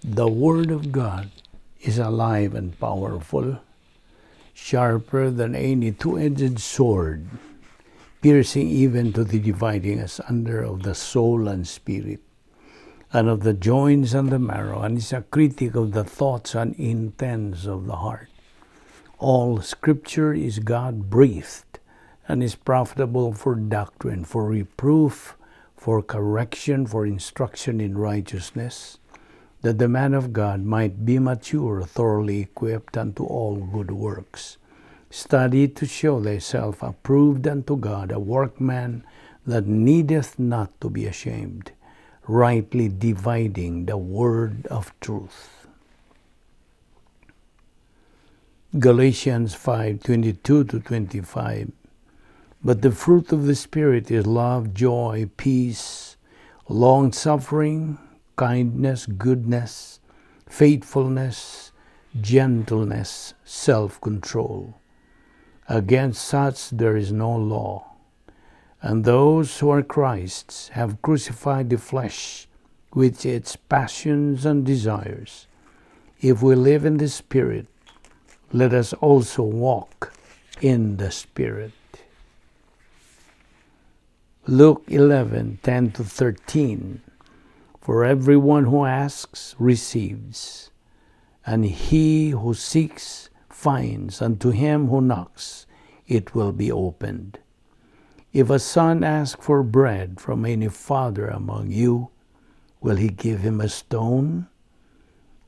The Word of God is alive and powerful, sharper than any two-edged sword, piercing even to the dividing asunder of the soul and spirit, and of the joints and the marrow, and is a critic of the thoughts and intents of the heart. All Scripture is God-breathed, and is profitable for doctrine, for reproof, for correction, for instruction in righteousness, that the man of God might be mature, thoroughly equipped unto all good works. Study to show thyself approved unto God, a workman that needeth not to be ashamed, rightly dividing the word of truth. Galatians 5:22-25. But the fruit of the Spirit is love, joy, peace, long-suffering, kindness, goodness, faithfulness, gentleness, self-control. Against such there is no law. And those who are Christ's have crucified the flesh with its passions and desires. If we live in the Spirit, let us also walk in the Spirit. Luke 11:10-13. For everyone who asks receives, and he who seeks finds, and to him who knocks it will be opened. If a son asks for bread from any father among you, will he give him a stone?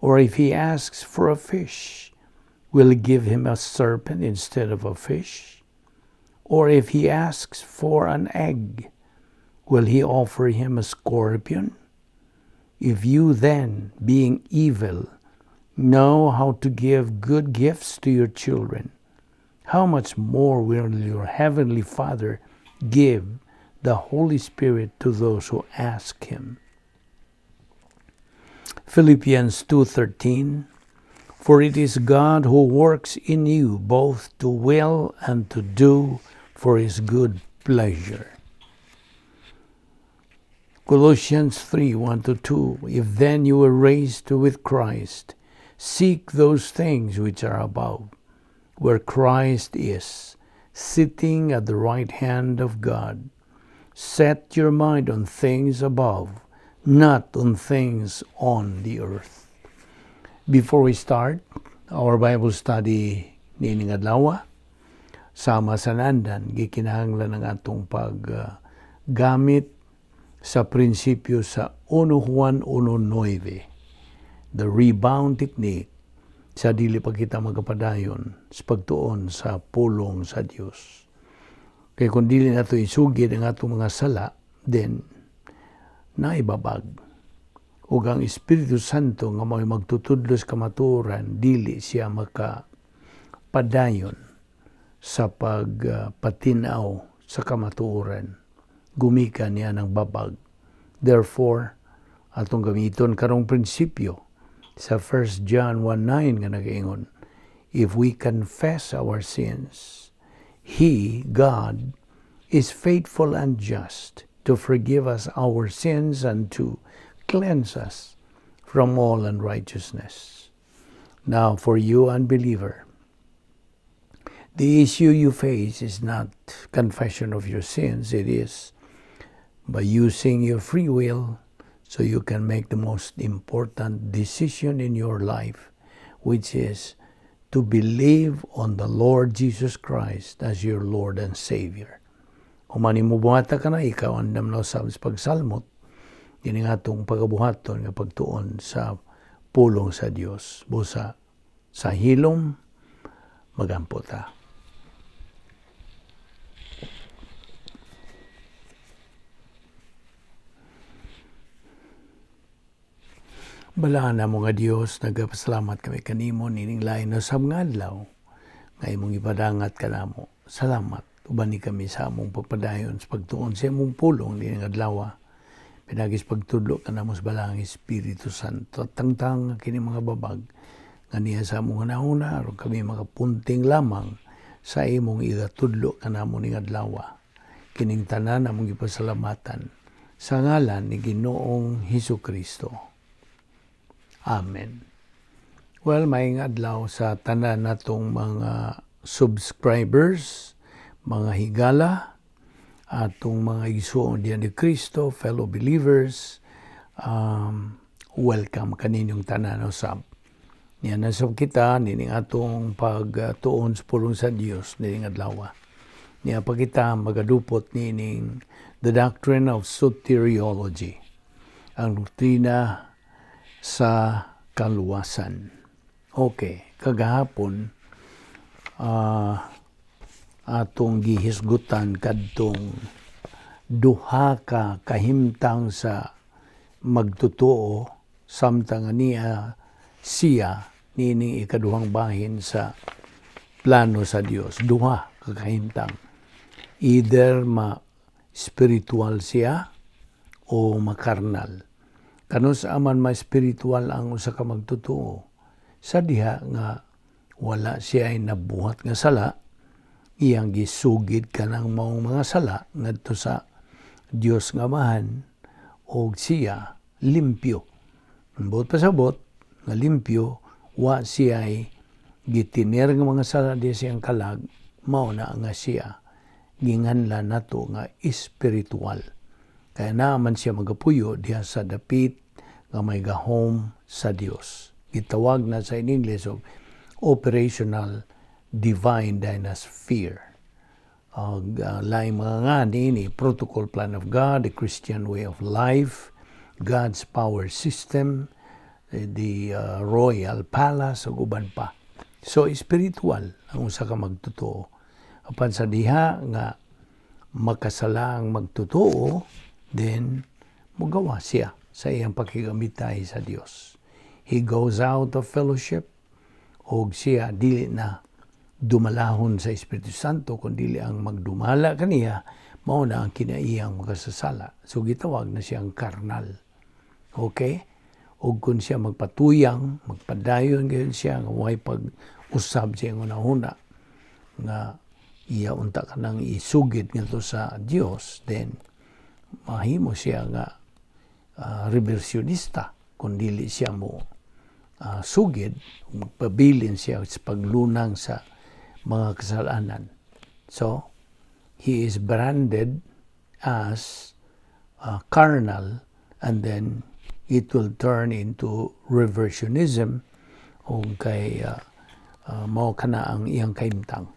Or if he asks for a fish, will he give him a serpent instead of a fish? Or if he asks for an egg, will he offer him a scorpion? If you then, being evil, know how to give good gifts to your children, how much more will your heavenly Father give the Holy Spirit to those who ask him? Philippians 2:13. For it is God who works in you both to will and to do for his good pleasure. Colossians 3:1-2. If then you were raised with Christ, seek those things which are above, where Christ is, sitting at the right hand of God. Set your mind on things above, not on things on the earth. Before we start our Bible study nining adlaw, sama sa nandan, gikinahanglan ng atong paggamit sa prinsipyo sa 1 Juan 1:9, the rebound technique sa dili pa kita magapadayon sa pagtuon sa pulong sa Dios. Kay kung dili nato isugid ang atong mga sala, then naibabag. Ug ang Espiritu Santo nga may magtutudlos kamaturan, dili siya makapadayon sa pagpatinaw sa kamaturan. Gumikan niya ng babag. Therefore, atong gamiton karong prinsipyo sa 1 John 1:9 nga nagaingon, if we confess our sins, He, God, is faithful and just to forgive us our sins and to cleanse us from all unrighteousness. Now, for you unbeliever, the issue you face is not confession of your sins. It is by using your free will so you can make the most important decision in your life, which is to believe on the Lord Jesus Christ as your Lord and Savior. Kung manimubuhata ka na, ikaw ang damnaw sa pagsalmot, yun nga itong pagabuhaton nga pagtuon sa pulong sa Diyos. Busa sa hilom, magampo ta. Balaan na mo nga Diyos, nagapasalamat kami kanimo, nining lain na sa mga adlaw, nga imong ipadangat ka namo. Salamat, ubani kami sa among pagpadayon sa pagtuon sa imong pulong nining adlaw. Pinagis pagtudlo ka namo sa balang Espiritu Santo, at tangtang kini mga babag, nga niya sa among hunahuna, aron kami makapunting lamang sa imong igatudlo ka namo ning adlaw. Kining tanan among ipasalamatan sa ngalan ni Ginoong Hesukristo. Amen. Well, maayong adlaw sa tanan natong mga subscribers, mga higala, atong mga igsoon diyan ni Kristo, fellow believers. Welcome kaninyong tanan usab. Niya nasab kita nining atong pagtuon sa pulong sa Dios nining adlaw. Niya pa kita magadupot nining the Doctrine of Soteriology, ang doktrina sa kaluwasan. Okay, kagahapon atong gihisgutan kadtong duha ka kahimtang sa magtotoo samtang niya siya nining ikaduhang bahin sa plano sa Dios. Duha ka kahimtang. Either ma-spiritual siya o makarnal. Kano sa aman ma-spiritual ang usa ka magtotoo, sa diha nga wala siya ay nabuhat nga sala, iyang gisugid ka ng mga sala ngadto sa Dios nga Amahan, o siya limpyo. Ambot pasabot nga limpyo, wa siya ay gitiner nga mga sala di siyang kalag, mao na nga siya ginganlan nato nga espiritual. Kaya naaman siya magapuyo diha sa dapit nga may gahom sa Dios. Gitawag na sa English of operational divine dynasphere. Laing mga nga ni protocol plan of God, the Christian way of life, God's power system, the royal palace, ug uban pa. So spiritual ang usa ka magtotoo. Apan sa diha nga makasala ang magtotoo, then mugawa siya sa iyang pakigamitay sa Dios. He goes out of fellowship, o siya dili na dumalahon sa Espiritu Santo, kundi ang magdumala kaniya, mao na ang kinaiyang makasasala. So gitawag na siyang karnal. Okay? O kung siya magpatuyang, magpadayon gayon siya, nga way pag-usab siya ng una nga iya unta ka nang isugid ngadto sa Dios, then mahimo siya nga reversionista kung dili siya mo sugid, magpabilin siya sa paglunang sa mga kasalanan. So, he is branded as carnal, and then it will turn into reversionism, o kay mao kana ang iyang kahimtang.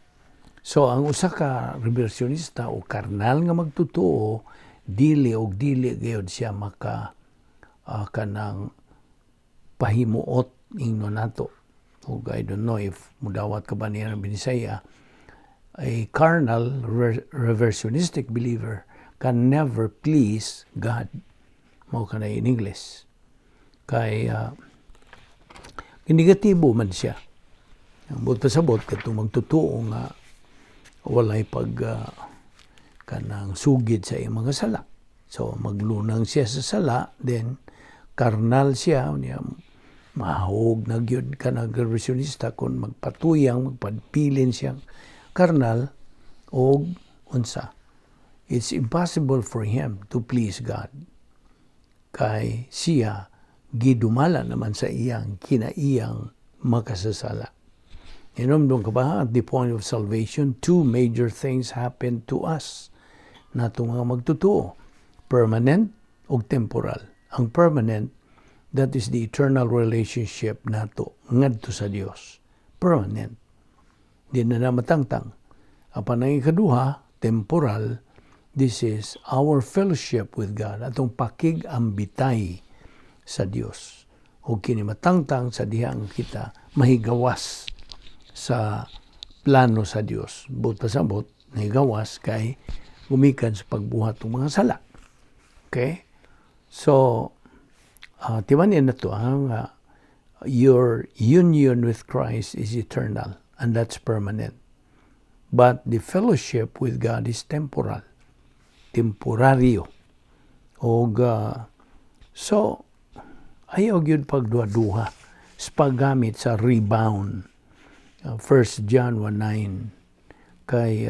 So, ang usa ka reversionista o karnal nga magtotoo, dili gayud siya maka kanang pahimuot ingno nato. O I don't know if mudawat ka ba niya ng Binisaya, a carnal reversionistic believer can never please God. Mao ka na in English. Kay negatibo man siya. Ang buta sabot katong magtotoo nga walay kanang sugid sa iyang mga sala. So maglunang siya sa sala, then karnal siya, niya mahog na gyud ka na reversionista kung magpatuyang, magpadpilin siyang karnal, o unsa. It's impossible for him to please God. Kay siya gidumala naman sa iyang kinaiyang makasasala. Inomdong ka ba, at the point of salvation, two major things happen to us natong mga magtotoo. Permanent o temporal. Ang permanent, that is the eternal relationship nato ngadto sa Dios. Permanent. Di na matangtang. Apan ang ikaduha, temporal, this is our fellowship with God, atong pakig-ambitay sa Dios. O kini matangtang sa diha ang kita mahigawas sa plano sa Dios. But pasabot, mahigawas kay gumikan sa pagbuhat ng mga sala. Okay? So, timanin na to, your union with Christ is eternal, and that's permanent. But the fellowship with God is temporal, temporaryo. So, ayaw yun pagduha-duha sa paggamit sa rebound. 1 John 1:9, kay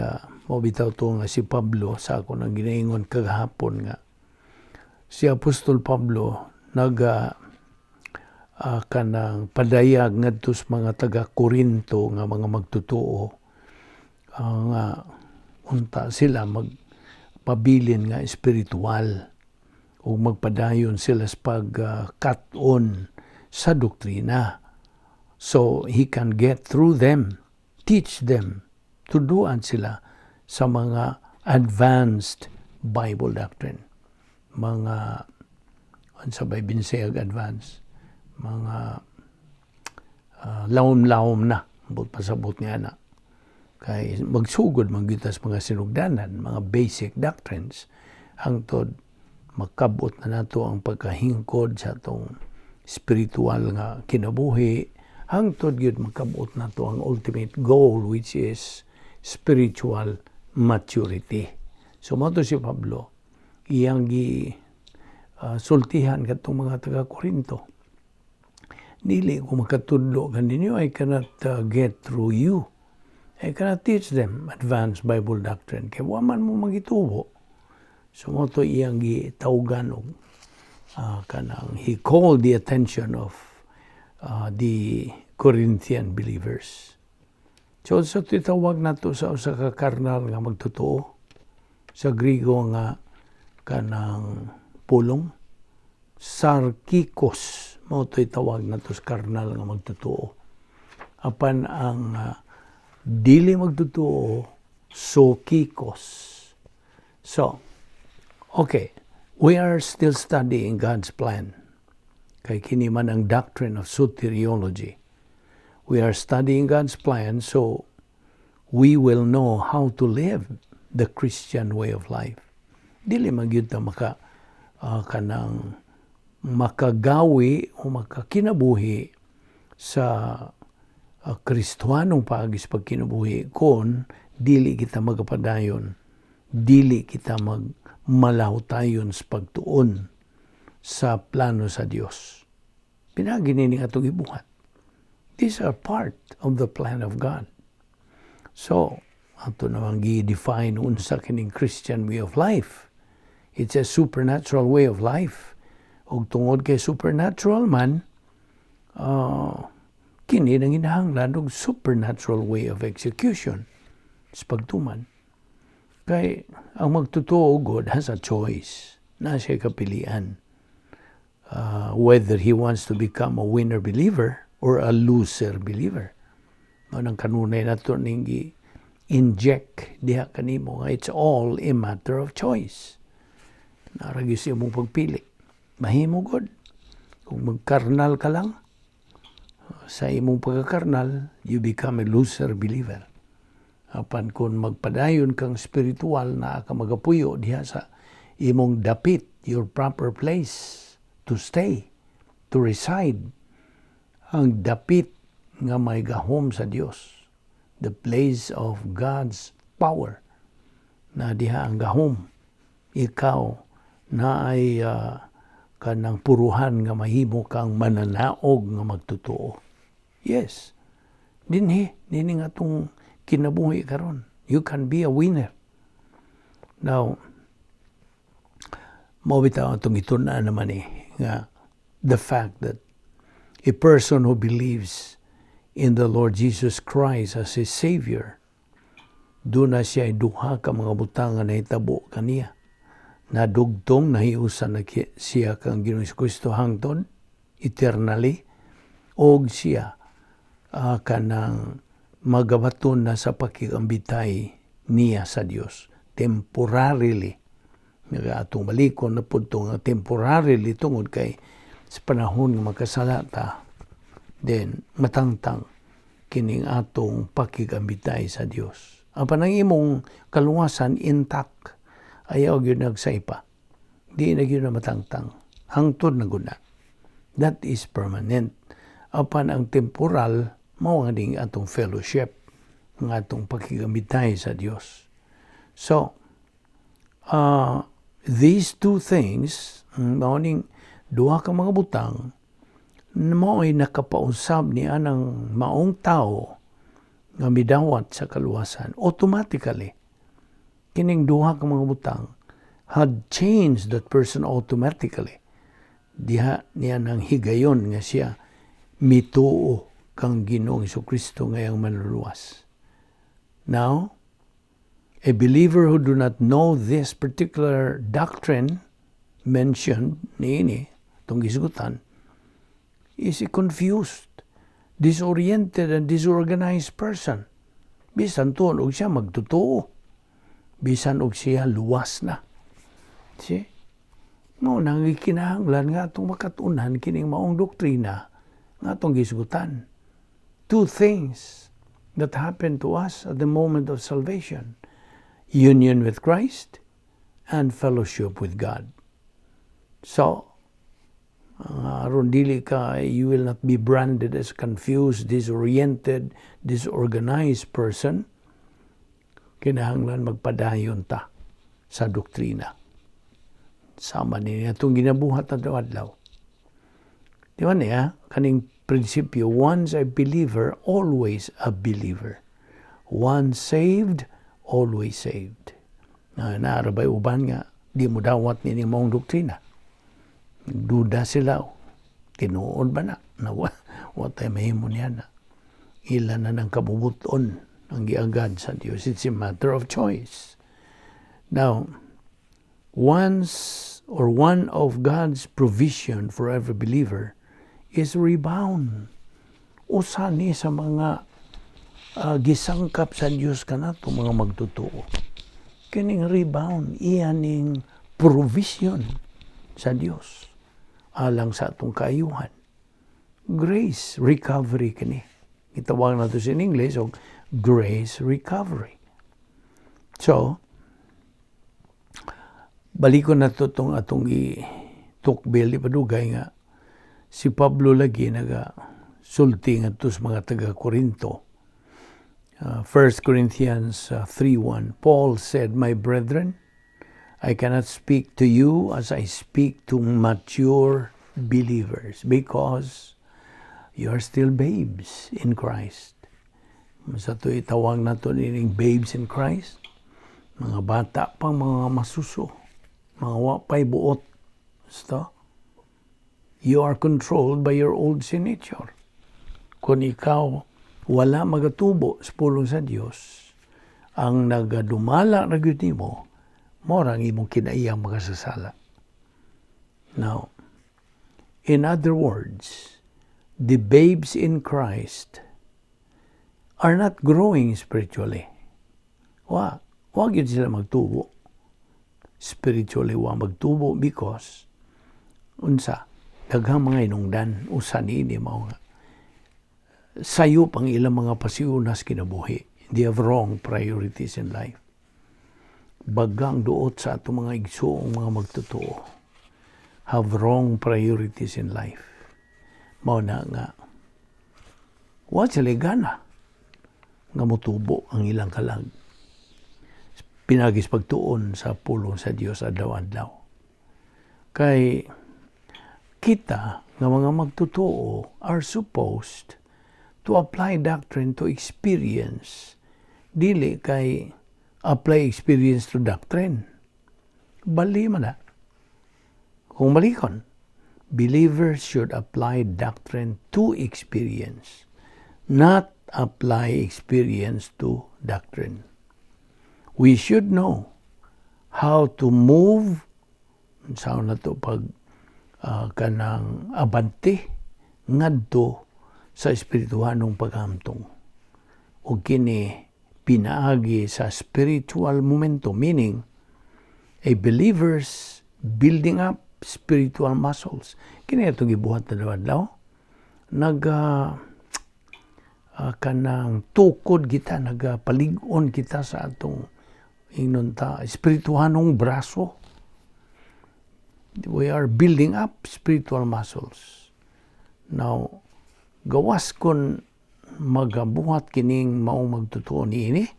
mabitaw to nga si Pablo, sa ako nang ginaingon kagahapon nga, si Apostol Pablo kanang padayag ngadto sa mga taga Korinto nga mga magtutuo nga unta sila magpabilin nga espiritual o magpadayon sila sa pag-cut-on sa doktrina. So, he can get through them, teach them, tuduan sila sa mga advanced Bible doctrine. Mga, sabay binsayag advanced, mga lawom-lawom na, pasabot nga na. Kay magsugod magitas mga sinugdanan, mga basic doctrines, hangtod makabot na nato ang pagkahingkod sa atong spiritual nga kinabuhi, hangtod gyud makabot nato ang ultimate goal, which is spiritual maturity. So mo to si Pablo, iyang sultihan katong mga taga Korinto. Dili ko makatudlo kaninyo, I cannot get through you. I cannot teach them advanced Bible doctrine. Kaya waman mo magitubo. So mo to iyang gitawgan og kanang he called the attention of the Corinthian believers. So titawag nato sa usa ka karnal nga magtotoo. Sa Griego nga kanang pulong, sarkikos, mo to'y tawag na to sa karnal nga magtotoo. Apan ang dili magtotoo, sokikos. So, okay, we are still studying God's plan. Kay kini man ang Doctrine of Soteriology. We are studying God's plan so we will know how to live the Christian way of life. Dili magyud ta kanang makagawi o makakinabuhi sa Kristohanong paagis pagkinabuhi kung dili kita magapadayon, dili kita magmalahutayon sa pagtuon sa plano sa Dios. Pinagi nini atong ibuhat. These are part of the plan of God. So, ato namang gi-define unsa kining Christian way of life. It's a supernatural way of life. Ug tungod kay supernatural man, kini nang hinahanglan og supernatural way of execution sa pagtuman. Kay ang magtotoo God has a choice. Na siya kapilian. Whether he wants to become a winner believer or a loser believer. Nang kanunay nato ning inject diha kanimo nga it's all a matter of choice. Naragi siya mong pagpili. Mahimo God. Kung magkarnal ka lang, sa imong pagkakarnal, you become a loser believer. Apan kung magpadayon kang spiritual na ka magapuyo diha sa imong dapit, your proper place to stay, to reside. Ang dapit nga may gahom sa Dios. The place of God's power. Na diha ang gahom. Ikaw na ay kanang puruhan nga mahimo kang mananaog nga magtotoo. Yes. Dinhi nga itong kinabuhi karon. You can be a winner. Now, mabitaw itong itunaan naman nga the fact that a person who believes in the Lord Jesus Christ as his Savior, doon na siya duha ka mga butang na hitabo kaniya. Nadugtong, nahiusan na siya kang Ginoong Kristo hangtod, eternally, og siya kanang magabaton na sa pakigambitay niya sa Dios. Temporarily. Atong balikon na po itong temporarily tungod kay sa panahon ng makasalata, then matangtang kining atong pakigambitay sa Dios. Apan ang imong kaluwasan intact, ayaw yun nagsaipa. Di na yun na matangtang. Hangtod na guna. That is permanent. Apan ang temporal, mao nga ding atong fellowship, ng atong pakigambitay sa Dios. So, these two things, mao ning duha ka mga butang, mao ay nakapausab ni anang maong tao nga midawat sa kaluwasan automatically. Kining duha ka mga butang had changed that person automatically. Diha niya nang higayon nga siya mituo kang Ginoong Jesucristo ngayang manluluwas. Now, a believer who do not know this particular doctrine mentioned niini, itong gisgutan, is a confused, disoriented, and disorganized person. Bisan tuon og siya magtotoo. Bisan og siya luwas na. See? Mao nang kinahanglan nga atong makatunan kining maong doktrina nga atong gisgutan. Two things that happen to us at the moment of salvation: union with Christ and fellowship with God. So, aron dili ka, you will not be branded as confused, disoriented, disorganized person. Kinahanglan magpadayon ta sa doktrina. Sama niya itong ginabuhat na adlaw. Di ba niya? Kaning prinsipyo, once a believer, always a believer. Once saved, always saved. Naarabay uban nga, di mo dawat ni mong doktrina. Duda sila. Tinuod ba na? What ay mahimo niya na? Ilan na ng kabubuton ang giagad sa Diyos. It's a matter of choice. Now, one of God's provision for every believer is rebound. Usa ni sa mga gisangkap sa Diyos kanato mga magtotoo. Kining rebound, iyaning provision sa Diyos alang sa atong kaayuhan. Grace recovery kini. Itawag nato sa English og grace recovery. So, balikon na to itong atong i-tukbil, ipadugay nga, si Pablo lagi sulti nga to sa mga taga-Korinto. 1 Corinthians 3:1, Paul said, "My brethren, I cannot speak to you as I speak to mature believers because you are still babes in Christ." Sa ito itawag na ito nining babes in Christ, mga bata pang mga masuso, mga wapay buot. So, you are controlled by your old sin nature. Kung ikaw wala magatubo sa pulong sa Diyos, ang nagadumala na gyud nimo, morang imong kinaiyang makasasala. Now, in other words, the babes in Christ are not growing spiritually. Wag yun sila magtubo. Spiritually wa magtubo because unsa daghang mga inungdan usa niini mao nga sayo pang ilang mga pasiunas kinabuhi. They have wrong priorities in life. Bagang duot sa ato mga igsoong mga magtotoo have wrong priorities in life. Mao na nga wa sila gana nga motubo ang ilang kalag. Pinagis pagtuon sa pulong sa Dios adlaw-adlaw. Kay kita nga mga magtotoo are supposed to apply doctrine to experience. Dili kay apply experience to doctrine. Bali man na. Kung malikon, believers should apply doctrine to experience, not apply experience to doctrine. We should know how to move sa na to pag kanang abante ngadto sa espirituhanong paghamtong. O kini pinaagi sa spiritual momentum, meaning a believer's building up spiritual muscles. Kini itong gibuhat na daw kanang tukod kita, nagpalig-on kita sa atong inunta espirituhanong braso. We are building up spiritual muscles. Now, gawas kon magabuhat kining maong magtotoo niini,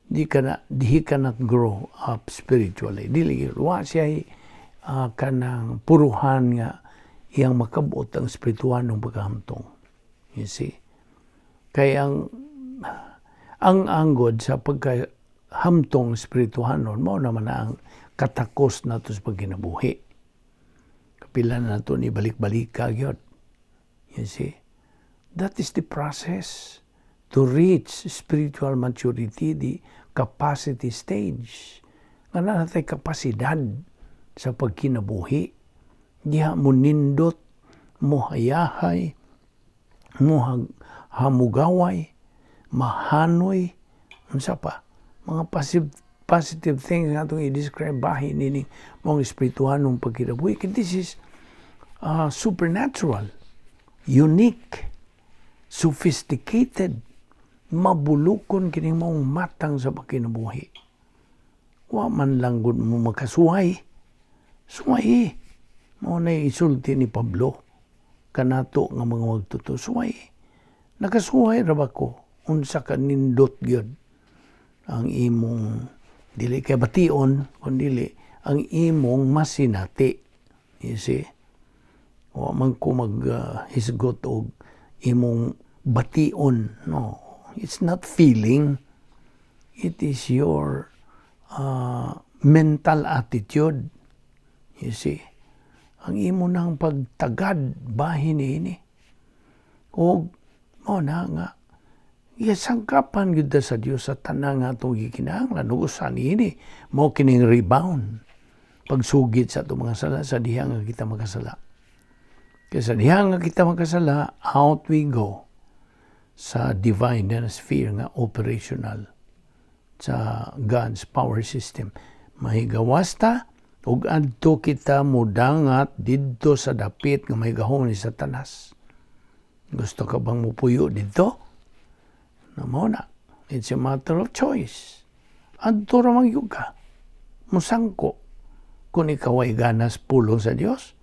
di cannot grow up spiritually. Dili wa siya kanang puruhan nga iyang makabuot ang espirituhanong paghamtong. You see? Kaya ang anggod sa pagkahamtong espirituhanon mao naman ang katakos nato sa pagkinabuhi. Kapila na nato ni balik-balik kagyod. You see? That is the process to reach spiritual maturity, the capacity stage. Nga natin kapasidad sa pagkinabuhi. Diha mo nindot, mo hayahay, mo hamugaway, mahanoy, unsa pa, mga positive things nga itong i-describe bahin nini mong espirituhanong pagkinabuhi. This is supernatural, unique, sophisticated, mabulukon kini mong matang sa pagkinabuhi. Wa man lang gud mo makasuway. Suway. Mao na isulti ni Pablo kanato nga mga magtuto. Suway. Nakasuway ra ba ko unsa ka nindot gyud ang imong dili kay bation kundi ang imong masinati. You see? Wa man ko hisgot og imong bation. No. It's not feeling. It is your mental attitude. You see? Ang imo nang pagtagad bahin ini. O mo na nga sangkapan gyud sa Dios sa tanang atong gikinahanglan ug usa niini mo kining rebound pagsugid sa atong mga sala sa diha nga kita makasala. Kaya sa diha nga kita makasala, out we go sa divine sphere nga operational sa God's power system. Mahigawas ta ug adto kita mudangat didto sa dapit nga mahigahon ni Satanas. Gusto ka bang mupuyo dito? Namo na. It's a matter of choice. Adto ra magyud ka. Musangko kung ikaw ay ganas pulong sa Dios.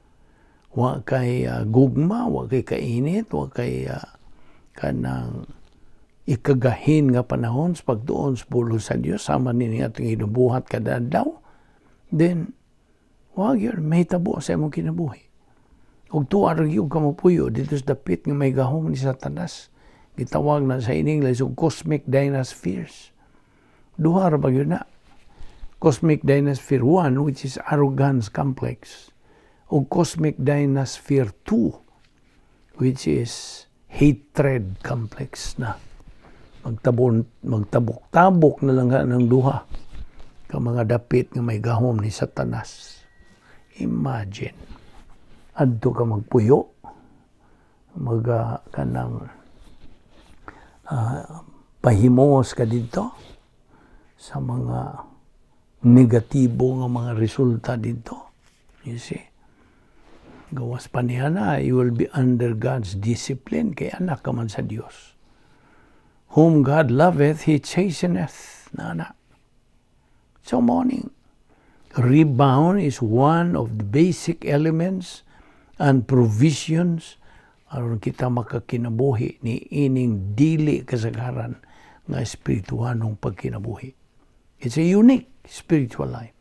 Wa kay gugma, wa kay kainit, wa kay kanang ikagahin nga panahon sa pagtuon sa pulong sa Dios sama nini atong inubuhat kada adlaw. Then wag yun, may tabo sa imong kinabuhi. Ug tuwa ra gyud ka mapuyo dito sa dapit nga may gahom ni Satanas. Gitawag na sa English og cosmic dynaspheres. Duha ra ba gyud na? Cosmic dynasphere 1, which is arrogance complex. O cosmic dynasphere 2, which is hatred complex na. Magtabok-tabok na lang ng duha ka mga dapit nga may gahom ni Satanas. Imagine, adto ka magpuyo, kanang pahimos ka dito sa mga negatibo nga mga resulta dito. You see? Gawas pa niya na, you will be under God's discipline, kay anak ka man sa Diyos. Whom God loveth, He chasteneth. Nana. So morning, rebound is one of the basic elements and provisions aron kita makakinabuhi ni ining dili kasagaran nga espirituhanong pagkinabuhi. It's a unique spiritual life.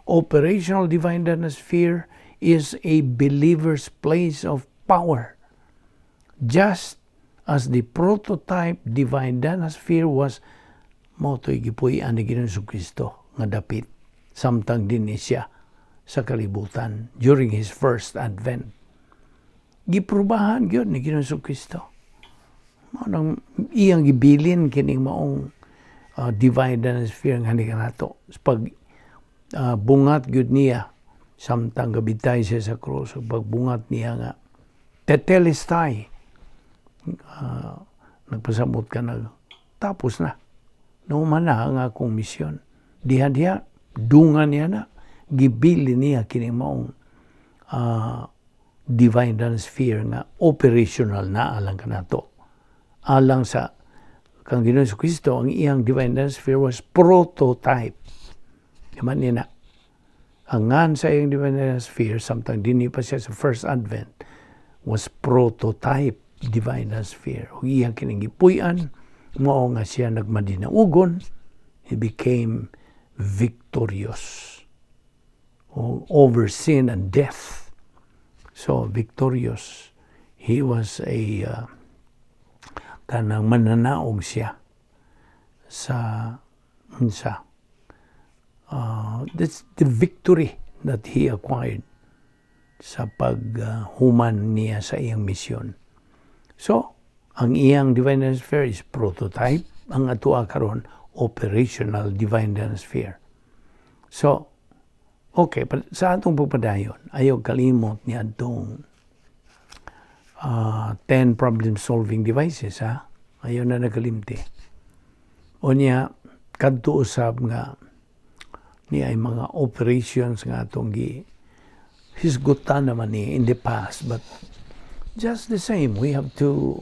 Operational divine dynasphere is a believer's place of power. Just as the prototype divine dynasphere was moto'y gipuy-an ni Ginoong Kristo nga dapit samtang din siya sa kalibutan during His first advent. Giprubahan gyud ni Ginoong Kristo. Manang iyang gibilin kining maong divine dynasphere nga ni kanato. Pag bungat gyud niya samtang gabitay siya sa krus, pagbungat niya nga tetelestai, nagpasamot ka na tapos na. Nauman na ang akong misyon. Diha-diha, dungan niya na, gibili niya kining maong divine dynasphere nga operational na alang kanato. Alang sa kang Ginoong Kristo, ang iyang divine dynasphere was prototype. Yaman niya na. Ang ngan sa iyang divine dynasphere, samtang dini pa siya sa first advent, was prototype divine dynasphere. Ug iyang kining gipuy-an, mao nga siya nagmadinaugon, he became victorious over sin and death. So victorious. He was a kanang mananaog siya sa that's the victory that he acquired sa paghuman niya sa iyang misyon. So, ang iyang divine sphere is prototype, ang atua karon operational divine sphere. So, okay, sa atong pagpadayon, ayaw kalimot niya itong 10 problem-solving devices, ha? Ayaw na nagalimti. O niya, kadto usab nga niya ay mga operations nga atong hisgutan naman ni in the past, but just the same, we have to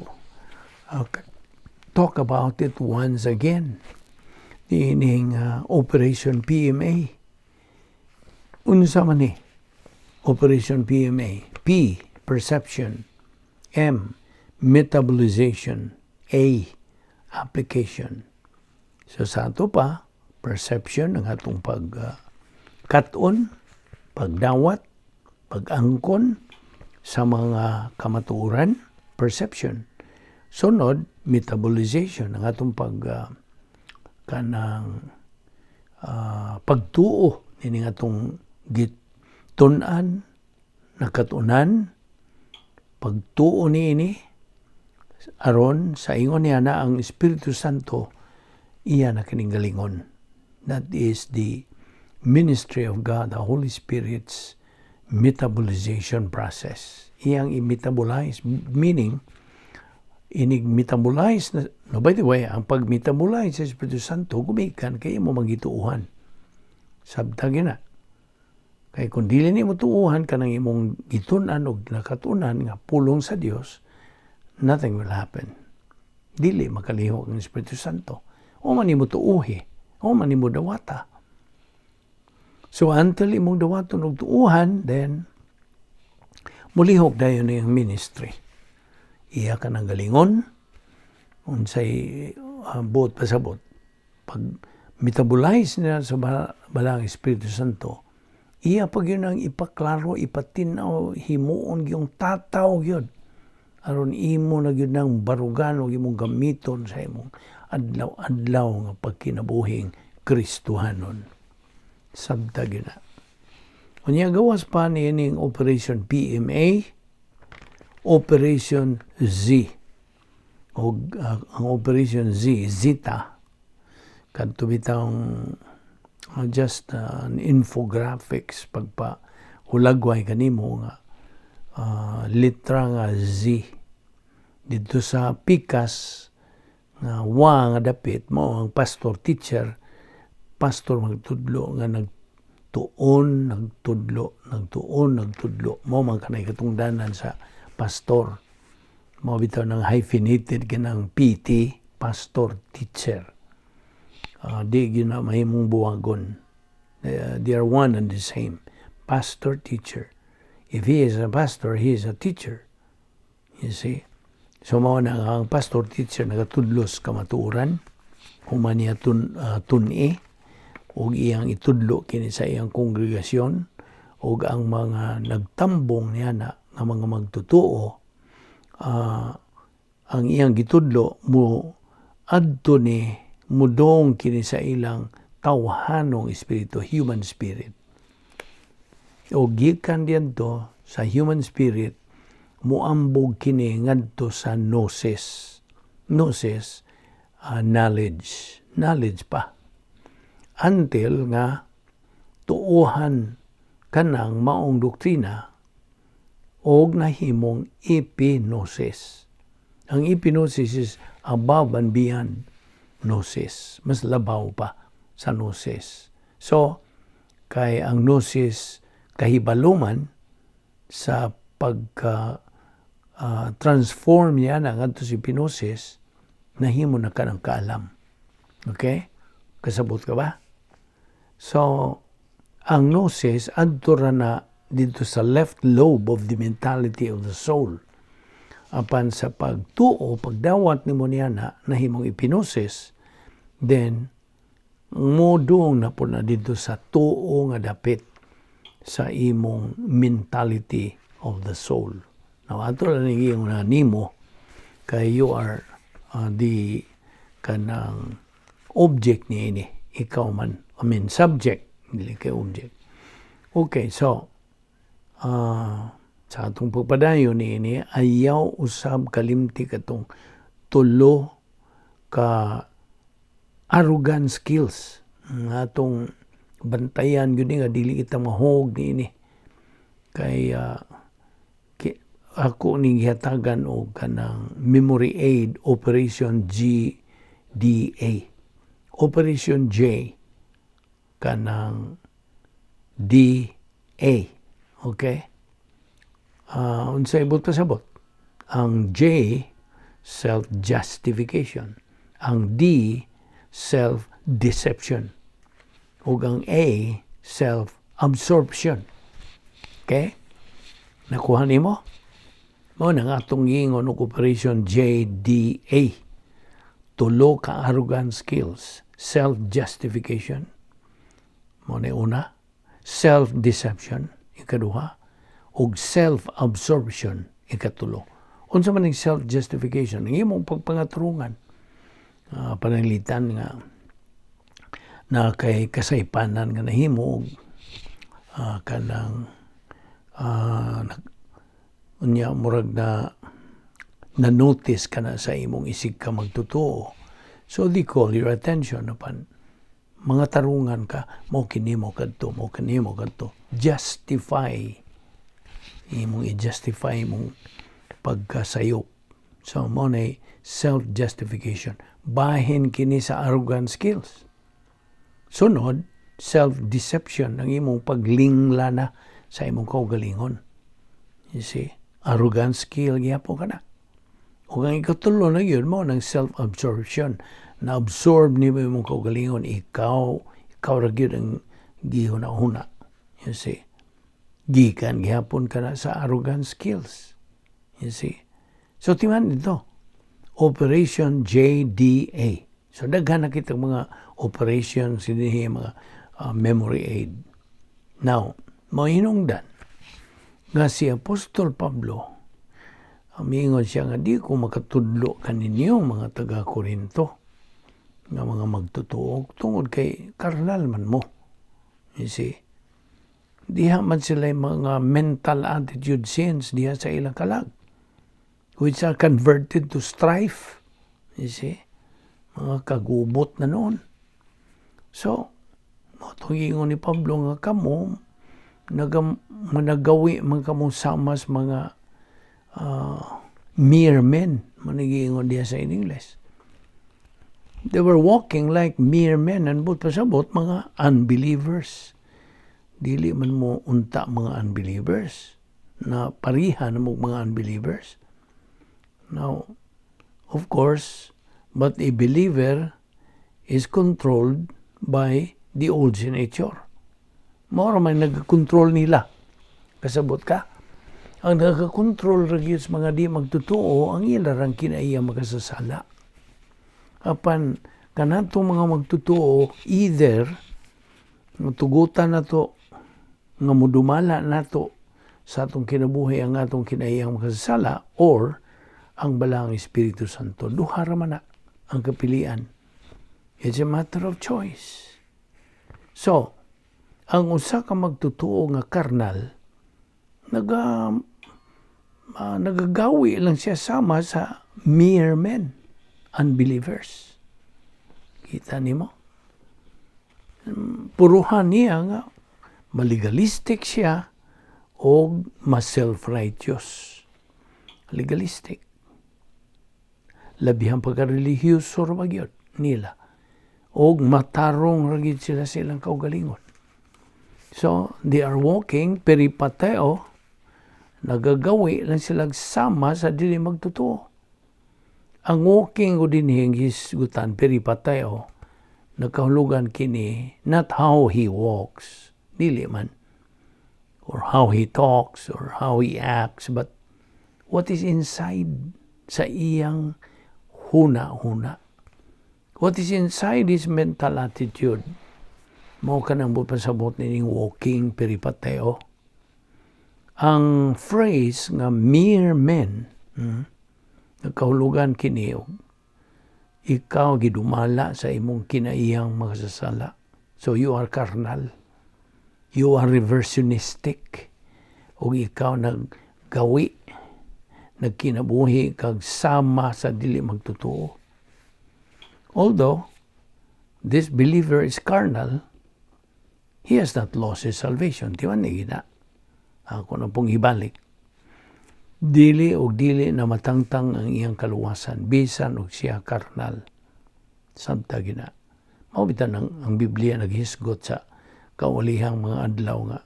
talk about it once again. Niining Operation PMA. Unsa man ni Operation PMA? P, perception. M, metabolization. A, application. So sa ato pa, perception ang atong pagkaton, pagdawat, pag-angkon sa mga kamatuoran, perception. Sunod, metabolization ang atong pagtuo ini atong gitunan, nakatunan, pagtuo niini aron sa ingon niya na ang Espiritu Santo iya na kining galingon. That is the ministry of God, the Holy Spirit's metabolization process. Iyang i-metabolize, meaning inig-metabolize na, no, by the way, ang pag-metabolize sa Espiritu Santo, gumikan kaya mo magituuhan. Sabtagi na. Kaya kung dili ni mo tuuhan ka ng imong gitunan o nakatunan nga pulong sa Dios, nothing will happen. Dili makalihok ang Espiritu Santo. O man mo tuuhi, o man mo dawata. So until imong dawaton og tuuhan, then mulihok dayon na yung ministry. Iya ka ng galingon, unsay buot pasabot. Pag metabolize na sa balang Espiritu Santo, iya pag yun ang ipaklaro, ipatinaw, himuon yung tataw yun. Aron imo na yun ang barugan o imong gamiton sa imong adlaw-adlaw nga pagkinabuhing Kristuhanon. Sabtag yun na. Unya gawas pa nining Operation PMA, Operation Z. O ang Operation Z, Zeta. Kadto bitang just an infographics pagpahulagway kanimo nga litra nga Z. Dito sa pikas nga wa nga dapit mo ang pastor teacher, pastor magtudlo nga nagtuon, nagtudlo. Mo man kanay katungdanan sa pastor. Mo bitaw ng hyphenated kanang PT, pastor teacher. Di gina mahimong buwagon. They are one and the same. Pastor teacher. If he is a pastor, he is a teacher. You see? So mao na ang pastor teacher nagatudlos kamatuoran, human niya tun-i, og iyang itudlo kini sa iyang kongregasyon, og ang mga nagtambong niya na nga mga magtutuo, ang iyang gitudlo mo adto ni mudong kini sa ilang tawhanong espiritu, human spirit. O gikan diyan to sa human spirit, muambog kini ngadto sa gnosis. Gnosis, knowledge pa. Until nga tuuhan kanang maong doktrina og nahimong epignosis. Ang epignosis is above and beyond gnosis. Mas labaw pa sa gnosis. So, kay ang gnosis kahibaluman sa transform niya na ngadto si epignosis, nahimo na ka ng kaalam. Okay? Kasabot ka ba? So, ang gnosis adto ra na dito sa left lobe of the mentality of the soul. Apan sa pagtuo, pagdawat ni mo niya na nahimong epignosis, then modong na po na dito sa tuo nga dapit sa imong mentality of the soul. Now, ato lang yung nimo, kay you are the kanang object niya ini. Ikaw man, subject, hindi kay object. Okay, so, sa atong pagpadayon ni ayaw usab kalimti katong tulo ka arrogant skills nga atong bantayan gyud nga dili kita mahog niini kay ako ning gihatagan og kanang memory aid Operation GDA, Operation J kanang DA. Okay? Unsay ibot pasabot? Ang J, self-justification. Ang D, self-deception. Ug ang A, self-absorption. Okay? Nakuha nimo? Mao nang atong giingon og Operation JDA. Tulo ka arrogant skills. Self-justification. Mao na una. Self-deception. Ikaduha. Ug self-absorption. Ikatulo. Unsa man ning self-justification? Ang imong pagpangaturungan. Pananglitan nga na kay kasaypanan nga nahimo kanang unya murag na notice ka na sa imong isig ka magtotoo. So they call your attention upon mga tarungan ka, mo kinimo kadto, mo kinimo kadto. Justify. Imong i-justify imong pagkasayop. So mo na self-justification. Bahin kini sa arrogant skills. Sunod, self-deception, ang imong paglingla na sa imong kaugalingon. You see, arrogant skill, giyapo ka na. O ang ikatulo na yun mo, ng self-absorption. Na-absorb ni mo imong kaugalingon, ikaw ra gyud ang gihuna-huna. You see, gikan, gihapon ka na sa arrogant skills. You see. So, timan ito, Operation JDA. So, daghan na kitang mga operations, hindi mga memory aid. Now, mahinungdan nga si Apostol Pablo, mingon siya nga di ko makatudlo kaninyo mga taga-Korinto nga mga magtutuog tungod kay karnal man mo. You see, diha man sila mga mental attitude sins diha sa ilang kalag, which are converted to strife. You see, mga kagubot na noon. So, matunggingon ni Pablo nga kamo, nagawi man kamo samas mga mere men, manigingon diya sa English. They were walking like mere men, and but pasabot mga unbelievers. Dili man mo unta mga unbelievers, na parihan mo mga unbelievers. Now, of course, but a believer is controlled by the old nature. Mao man nag-control nila. Kasabot ka? Ang nag-control ra mga di magtotoo, ang ilarang kinaiya makasasala. Apan kanatong mga magtotoo, either matugutan na to, nga mudumala na to sa atong kinabuhi ang atong kinaiyang makasasala, or ang balang Espiritu Santo. Duha ra man na ang kapilian. It's a matter of choice. So, ang usa ka magtutuo nga karnal, nagagawi lang siya sama sa mere men, unbelievers. Kita nimo? Puruhan niya nga malegalistic siya o mas self-righteous. Legalistic. Labihang pagka-religyoso ra magyod nila. O matarong ragid sila sa ilang kaugalingon. So, they are walking peripateo, nagagawi lang sila sama sa dili magtotoo. Ang walking o dinhing hisgutan peripateo, nagkahulugan kini, not how he walks, dili man, or how he talks, or how he acts, but what is inside sa iyang huna-huna. What is inside his mental attitude. Mao ka nang pasabot nining walking peripateo. Ang phrase nga mere men, nagkahulugan kini, ikaw gidumala sa imong kinaiyang makasasala. So you are carnal. You are reversionistic. ug ikaw naggawi, nagkinabuhi kag sama sa dili magtotoo. Although this believer is carnal, he has not lost his salvation. Di man gina. Ako na pong ibalik. Dili na matangtang ang iyang kaluwasan, bisan og siya karnal. Sabta gina. Maubitan ang Biblia naghisgot sa kaulihang mga adlaw nga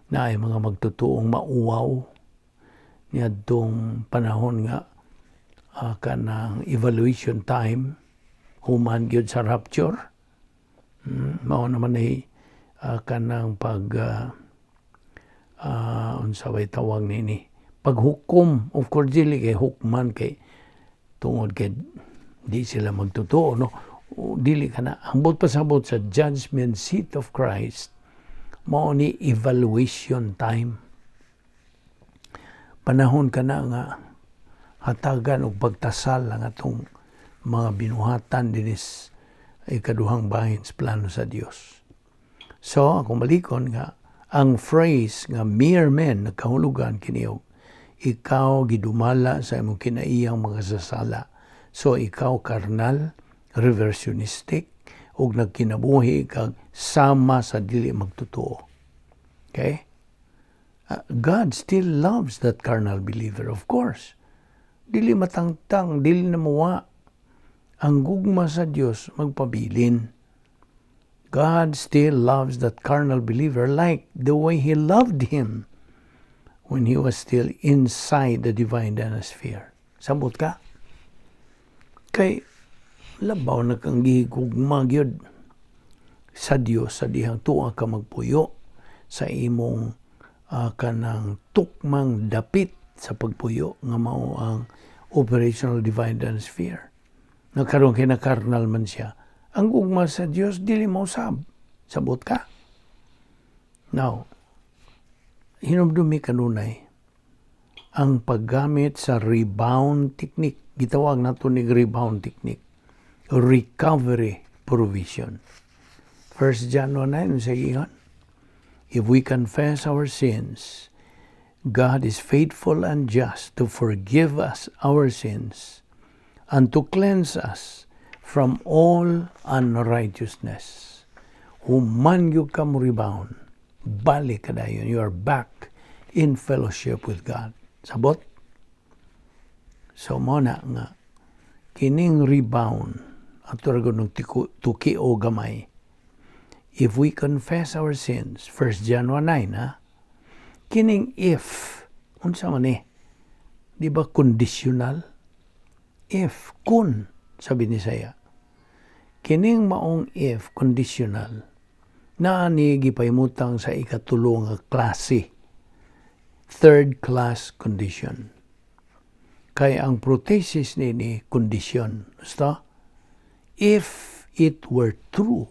na ay mga magtutuong mauwaw niadtong panahon nga kanang evaluation time human gyud sa rapture. Mao naman ay kanang unsa way tawag nini, paghukom. Of course dili kay hukman kay tungod kay di sila magtotoo, no? Dili kana ambot pasabot sa judgment seat of Christ. Mao ni evaluation time, panahon kana nga hatagan og pagtasal ang atong mga binuhatan dinis ikaduhang bahin sa plano sa Dios. So akong balikon nga ang phrase nga mere men nagkahulugan kini ikaw gidumala sa imong kinaiyang mga sasala. So ikaw karnal, reversionistic, ug nagkinabuhi kag sama sa dili magtotoo. Okay? God still loves that carnal believer, of course. Dili matangtang, dili na mawa. Ang gugma sa Dios magpabilin. God still loves that carnal believer like the way He loved him when he was still inside the divine dynasty. Sabot ka? Kay labaw na kang gigugma gyud sa Dios sa dihang tuwa ka magpuyo sa imong kanang tukmang dapit sa pagpuyo nga mao ang operational divine dynasty. Nagkaroon kinakarnal man siya. Ang gugma sa Dios dili mausab. Sabot ka? Now, hinumdumi kanunay ang paggamit sa rebound technique. Gitawag nato ni rebound technique. Recovery provision. 1 John 1:9 sa iyon. If we confess our sins, God is faithful and just to forgive us our sins and to cleanse us from all unrighteousness. Human yung ka mo rebound, balik ka dayon. You are back in fellowship with God. Sabot? So, muna nga, kining rebound, at ng tuki o gamay, if we confess our sins, 1 John 1:9, kining if, unsa man di ba conditional? If, kun, sabi ni Saya. Kining maong if, conditional, na ni gipaymutang sa ikatulong nga klase, third class condition. Kaya ang prothesis ni condition. Basta, if it were true,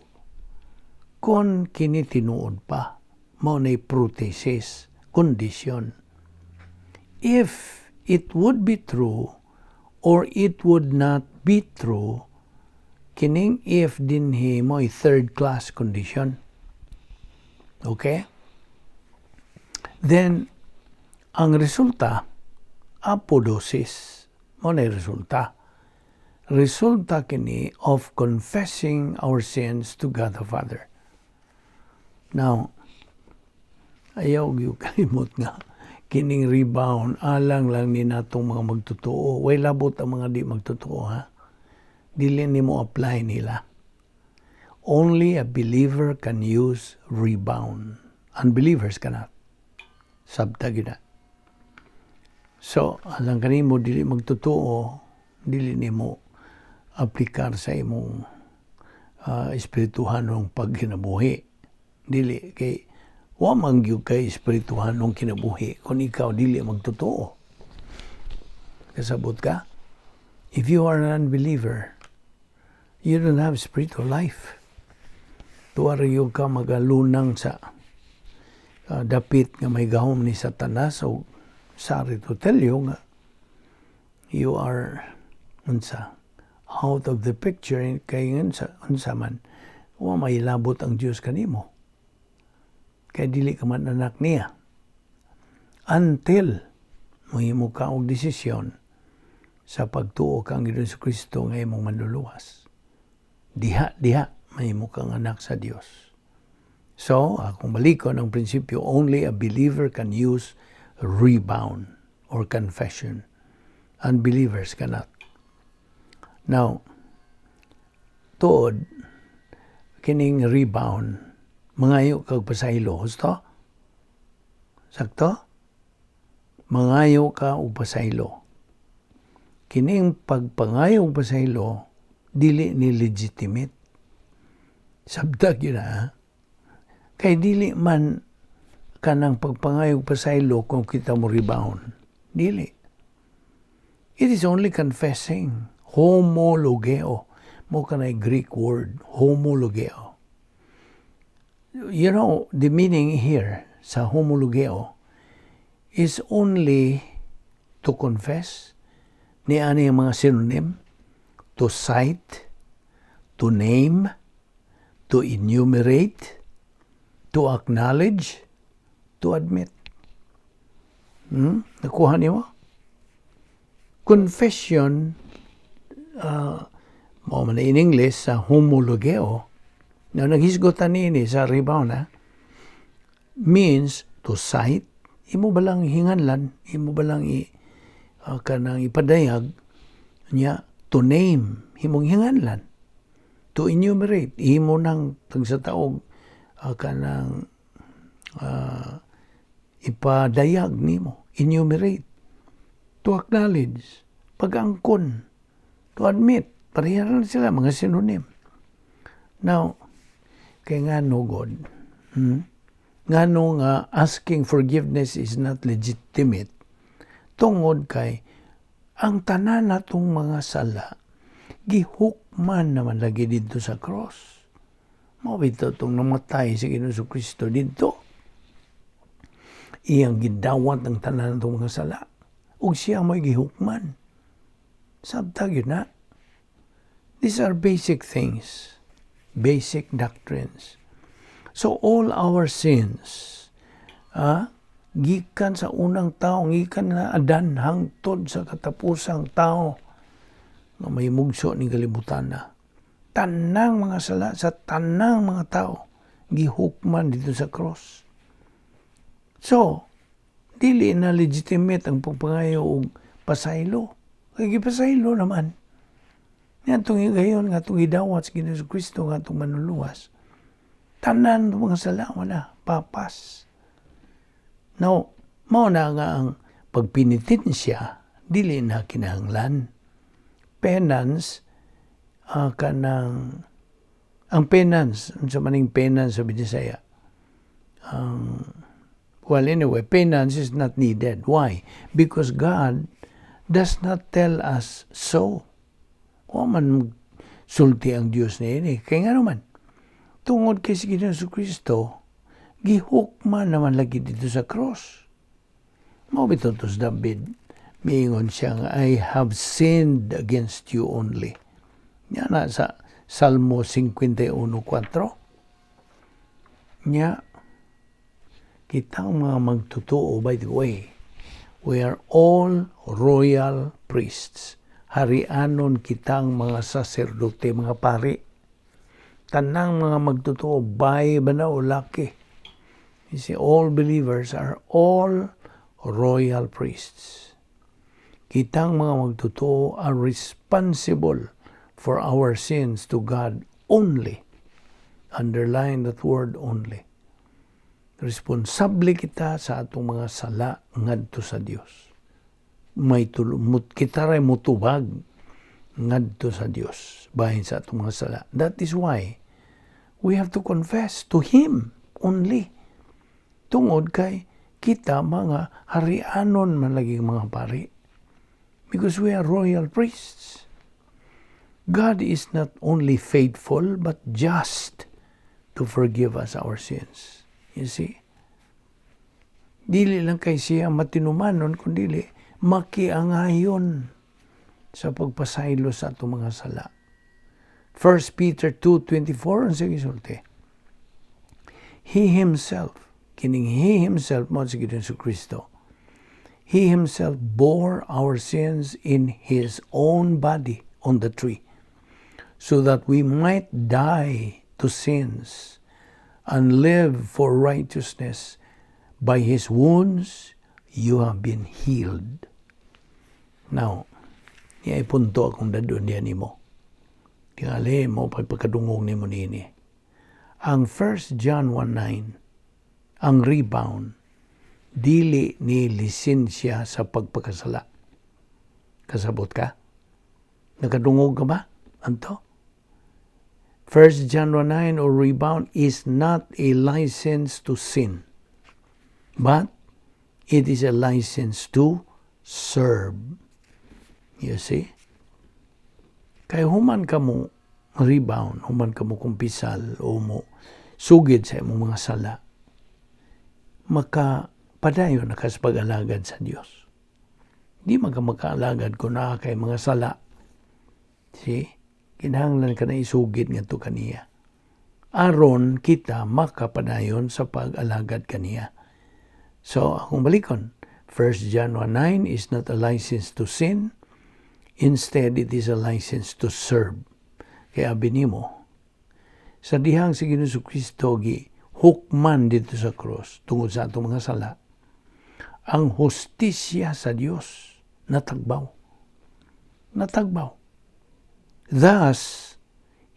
kung kini tinuod pa, mao na prothesis, condition. If it would be true, or it would not be true, kining if dinhi mo ay third class condition. Okay? Then, ang resulta, apodosis. Mo na resulta. Resulta kini of confessing our sins to God the Father. Now, ayaw yung kalimot nga, kining rebound, alang lang ni natong mga magtotoo. Way labot ang mga di magtotoo, ha? Dili ni mo apply nila. Only a believer can use rebound. Unbelievers cannot. Sabta gina. So, alang kanimo dili magtotoo, dili ni mo aplikar sa imong espirituhanong pagkinabuhi. Dili kay wa man gyud kay espirituhanong kinabuhi kung ikaw dili magtotoo. Kasabot ka? If you are an unbeliever, you don't have spiritual life. Tuwarayo ka magalunang sa dapit nga may gahom ni Satanas o sorry to tell you nga you are out of the picture kay unsa man wa may labot ang Dios kanimo kay dili ka man anak niya. until mahimo ka og desisyon sa pagtuo kang Ginoong Kristo nga imong manluluwas. Diha mahimo kang anak sa Dios. So, kung balikon ang prinsipyo, only a believer can use rebound or confession. Unbelievers cannot. Now, tuod, kining rebound, mangayo kag pasaylo. Gusto? Sakto? Mangayo ka og pasaylo. Kining pagpangayo og pasaylo, dili ni legitimate. Sabdag yun na. Kay dili man kanang pagpangayo og pasaylo kung kita mo rebound. Dili. It is only confessing. Homologeo. Mo kanay Greek word. Homologeo. You know, the meaning here sa homologeo is only to confess. Ni ani ang mga synonym. To cite, to name, to enumerate, to acknowledge, to admit. Nakuha niyo mo? Confession, mo man in English, sa homologeo, na naghisgotan niini sa rebound, means to cite, imo balang hinganlan, imo balang kanang ipadayag, niya, to name, himong hinganlan, to enumerate, imo nang tagsataog, kanang ipadayag nimo, enumerate, to acknowledge, pag-angkon, to admit, parehan sila mga synonym. Now, kay ngano God, ngano nga asking forgiveness is not legitimate, tungod kay ang tanan natong mga sala, gihukman naman lagi dito sa cross. Mabito itong namatay si Ginoong Kristo dito. Iyang gidawat ang tanan natong mga sala. Ug siya mo'y gihukman. Sabtag yun na. These are basic things. Basic doctrines. So all our sins, gikan sa unang tao, gikan na Adan, hangtod sa katapusang tao, na may mugso ni kalibutan na. Tanang mga sala sa tanang mga tao, gihukman dito sa cross. So, dili na legitimate ang pagpangayo og pasaylo. Kaya pasaylo naman. Nga itong gayon, nga itong idawat sa Ginoong Kristo, nga itong manluluwas. Tanan ng mga sala, wala, papas. Now, mao na nga ang pagpinitensya, dili na kinahanglan. Penance, ang penance, sa maning penance sa Bisaya, well, anyway, penance is not needed. Why? Because God does not tell us so. O man sulti ang Diyos na ini. Kaya nga naman, tungod kay si Ginoong Kristo, gihukman naman lagi dito sa cross. Mabito to sa David, miingon siya nga, I have sinned against you only. Yan na sa Salmo 51:4. Nya, kitang mga magtutuo, by the way, we are all royal priests. Harianon kitang mga saserdote, mga pari. Tanang mga magtutuo, bayi ba na o laki? You see, all believers are all royal priests. Kitang mga magtutuo are responsible for our sins to God only. Underline that word only. Responsable kita sa atong mga sala ngadto sa Dios. Kita ray mutubag ngadto sa Dios bahin sa atong mga sala. That is why we have to confess to Him only. Tungod kay kita mga harianon man lagi mga pari. Because we are royal priests. God is not only faithful but just to forgive us our sins. You see? Dili lang kay siya matinumanon, kundi makiangayon sa pagpasaylo sa atong mga sala. 1 Peter 2:24 ang sige sulti. He Himself, kining He Himself mo si Ginoong Kristo, He himself bore our sins in his own body on the tree, so that we might die to sins and live for righteousness. By his wounds, you have been healed. Now, niya ipunto akong dadun niya ni mo. Tingali mo, pagpagkadungog ni mo nini. Ang 1 John 1:9, ang rebound, dili ni lisensya sa pagpakasala. Kasabot ka? Nakadungog ka ba? Anto? 1 John 1:9 or rebound is not a license to sin, but it is a license to serve. You see? Kaya human ka mo rebound, human ka mo kumpisal o mo sugid sa imong mga sala, makapadayon na kas pag-alagad sa Dios. Di magkaalagad kung naa kay mga sala. See? Kinahanglan ka na isugid nga to kaniya. Aron kita makapadayon sa pag-alagad kaniya. So, akong balikon, 1 John 1:9 is not a license to sin. Instead, it is a license to serve. Kaya binimo, sa dihang si Ginoong Kristo gi hukman dito sa cross tungod sa atong mga sala, ang hustisya sa Dios natagbaw. Natagbaw. Thus,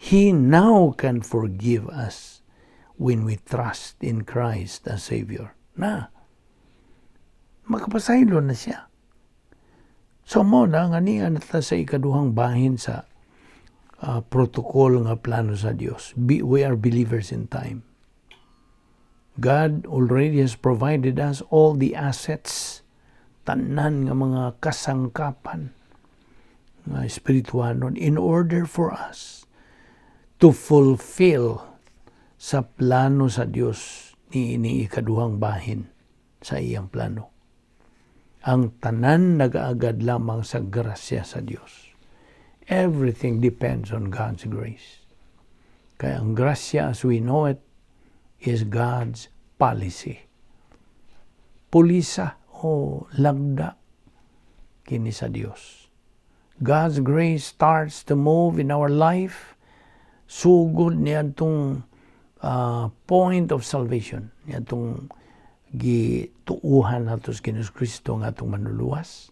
He now can forgive us when we trust in Christ as Savior. Na, makapasaylo na siya. So mo na nga niya nata sa ikaduhang bahin sa protocol nga plano sa Dios. We are believers in time. God already has provided us all the assets, tanan nga mga kasangkapan nga espirituanon in order for us to fulfill sa plano sa Dios ni ikaduhang bahin sa iyang plano. Ang tanan nagaagad lamang sa grasya sa Dios. Everything depends on God's grace. Kaya ang grasya as we know it is God's policy. Pulisa o lagda kini sa Dios. God's grace starts to move in our life. Sugod niya itong point of salvation. Niya itong gituuhan nato sa Ginoong Kristo nga itong manluluwas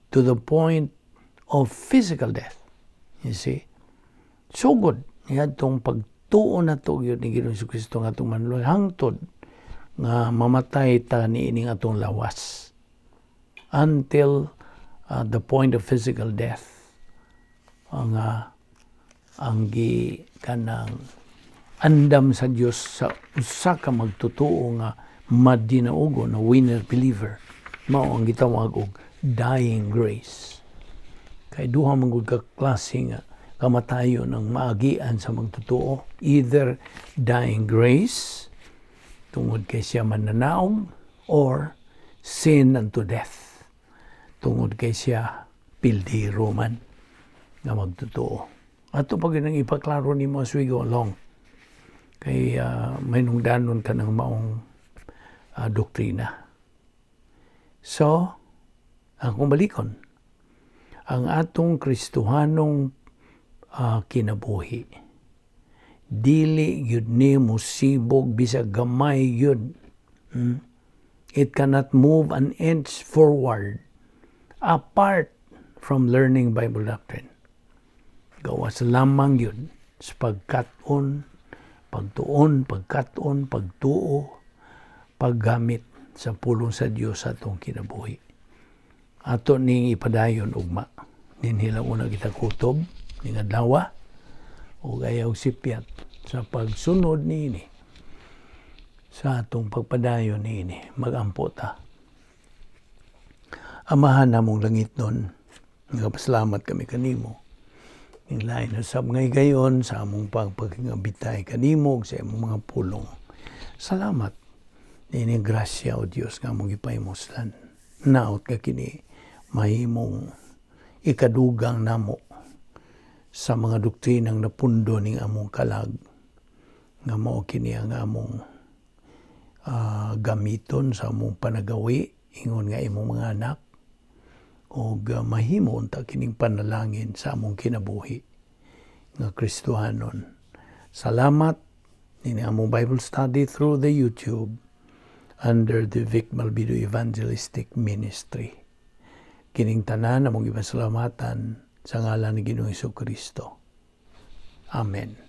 to the point of physical death. You see? Sugod niya itong pagtuon nato yun ni Ginoong Kristo nga itong manluluwas hangtod nga mamatay ta ni ining atong lawas until the point of physical death ang kanang andam sa Dios sa usa ka magtutuo nga madinaugo na winner believer mao ang gitawag og dying grace. Kay duha man gud ka klase nga kamatayon ang maagian sa magtutuo, either dying grace tungod kay siya mananaog or sin unto death tungod kay siya pildiro man nga magtutuo. Ato pag nang ipaklaro nimo as we go along kay may nungdanon ka ng maong doktrina. So, akong balikon, ang atong Kristohanong kinabuhi, dili yun ni musibog bisag gamay yun. It cannot move an inch forward apart from learning Bible doctrine. Gawas lamang yun sa pagkaton, pagtuon, pagtuo, paggamit sa pulong sa Dios sa atong kinabuhi. Ato ning ipadayon ugma. Ninhila una kita kutob, ning adlaw, o ayaw sipyat sa pagsunod niini. Sa atong pagpadayon niini, magampo ta. Amahan namong langit nun, nagapasalamat kami kanimo. Ning lain usab ngay gayon sa among pagpakingabitay kanimo sa among mga pulong. Salamat. Nini grasya o Dios nga mong ipahimoslan. Naot ka kini mahimong ikadugang namo sa mga doktrinang napundo ning among kalag nga mao kini ang among gamiton sa among panagawi ingon nga imong mga anak o mahimo unta kining panalangin sa among kinabuhi nga Kristohanon. Salamat nini among Bible study through the YouTube under the Vic Balbido Evangelistic Ministry. Kining tanan among ipasalamatan sa ngalan ni Ginoong Hesukristo. Amen.